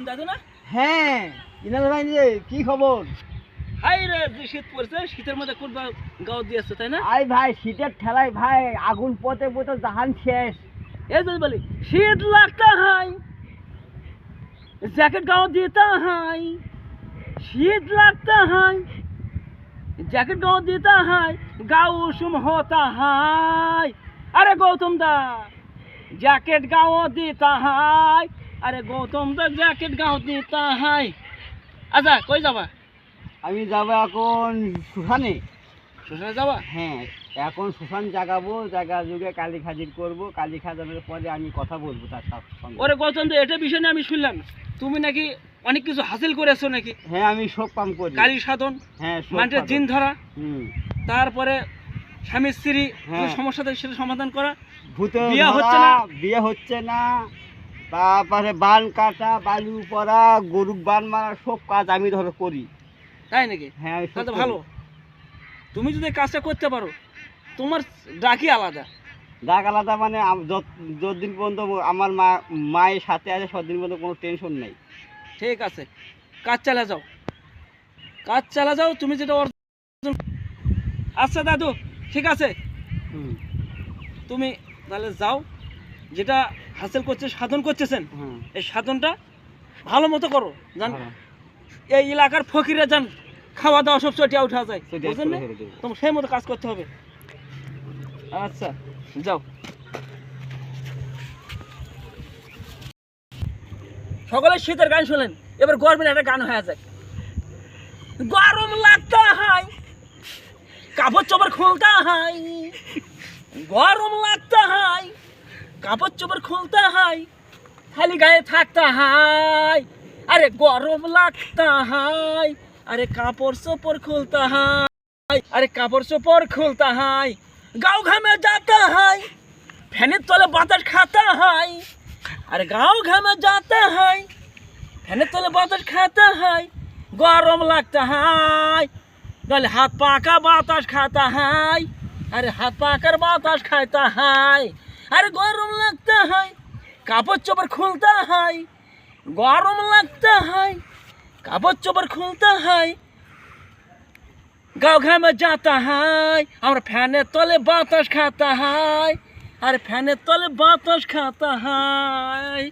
দাদু না? হ্যাঁ ইনাল ভাই রে, কি খবর? হাই রে, যে শীত পড়ছে, শীতের মধ্যে কোন গাও দিয়েছে তাই না? আই ভাই শীতের ঠেলায় ভাই আগুন পথে পথে জাহান শেষ। এই যদি বলি শীত লাগতা হাই, জ্যাকেট গাও দিতা হাই, শীত লাগতা হাই, জ্যাকেট गाँव देता है, गाँव उषुम होता है। अरे गौतम दा जैकेट गाँव देता है, अरे गौतम दा जैकेट गाँव देता है। अच्छा কই যাবা? আমি যাবো এখন শ্মশানে। শ্মশানে যাবা? হ্যাঁ এখন শ্মশান জাগাবো, জায়গা যুগে কালী খাজির করবো, কালী খাজানোর পরে আমি কথা বলবো তার সঙ্গে। ওরে গৌতম দা, এটা বিষয় নিয়ে আমি শুনলাম তুমি নাকি অনেক কিছু হাসিল করেছো নাকি? হ্যাঁ আমি সব কাম করি। কালী সাধন, হ্যাঁ মানুষের জিন ধরা, হুম, তারপরে স্বামী স্ত্রী হ্যাঁ। সমস্যা থাকে সেটা সমাধান করা, ভূতে বিয়ে ধরা, হচ্ছে না। বিয়ে হচ্ছে না, তারপরে বান কাটা, বালু পড়া, গরু বান মারা, সব কাজ আমি ধরো করি। তাই নাকি? হ্যাঁ আমি সব তাহলে তো করি। ভালো। তুমি যদি এই কাজটা করতে পারো, তোমার ডাকি আলাদা। ডাক আলাদা মানে যতদিন পর্যন্ত আমার মায়ের সাথে আছে ততদিন পর্যন্ত কোনো টেনশন নেই। ঠিক আছে, কাজ চালা যাও, কাজ চালা যাও, তুমি যেটা অর্জন। আচ্ছা দাদু, ঠিক আছে, হুম তুমি তাহলে যাও, যেটা হাসিল করছে সাধন করতেছেন হুম এই সাধনটা ভালো মতো করো, জান ভালো। এই এলাকার ফকিরা যান খাওয়া দাওয়া সব চটিয়া উঠা যায়, চটিয়া বুঝলেন না? করে দেবে। তোমার সেই মতো কাজ করতে হবে। আচ্ছা যাও। সকলে শীতের গান শোনেন, এবার গরমের একটা গান হয়ে যায়। গরম লাগতা হাই, কাপড় চোপড় খুলতা হাই, গরম লাগতা হাই, কাপড় চোপড় খুলতা হাই, খালি গায়ে থাকতা হাই। আরে গরম লাগতা হাই, আরে কাপড় চোপড় খুলতা হাই, আরে কাপড় চোপড় খুলতা হাই, গাঁও ঘামে যাতা হাই, ফ্যানের তলে বাতাস খাতা হাই। আরে গাঁও ঘামে যাতা হাই, ফ্যানের তলে বাতাস খাতা হাই, গরম লাগতা হাই, নাহলে হাত পাকা বাতাস খাতা হাই। আরে হাত পাকার বাতাস খাইতা হাই। আরে গরম লাগতা হাই, কাপড় চোপড় খুলতা হাই, গরম লাগতা হাই, কাপড় চোপড় খুলতা হাই, গাঁও ঘামে যাতা হাই, আমরা ফ্যানের তলে বাতাস খাতা হাই। আরে ফ্যানের তলে বাতাস খাতা হাই।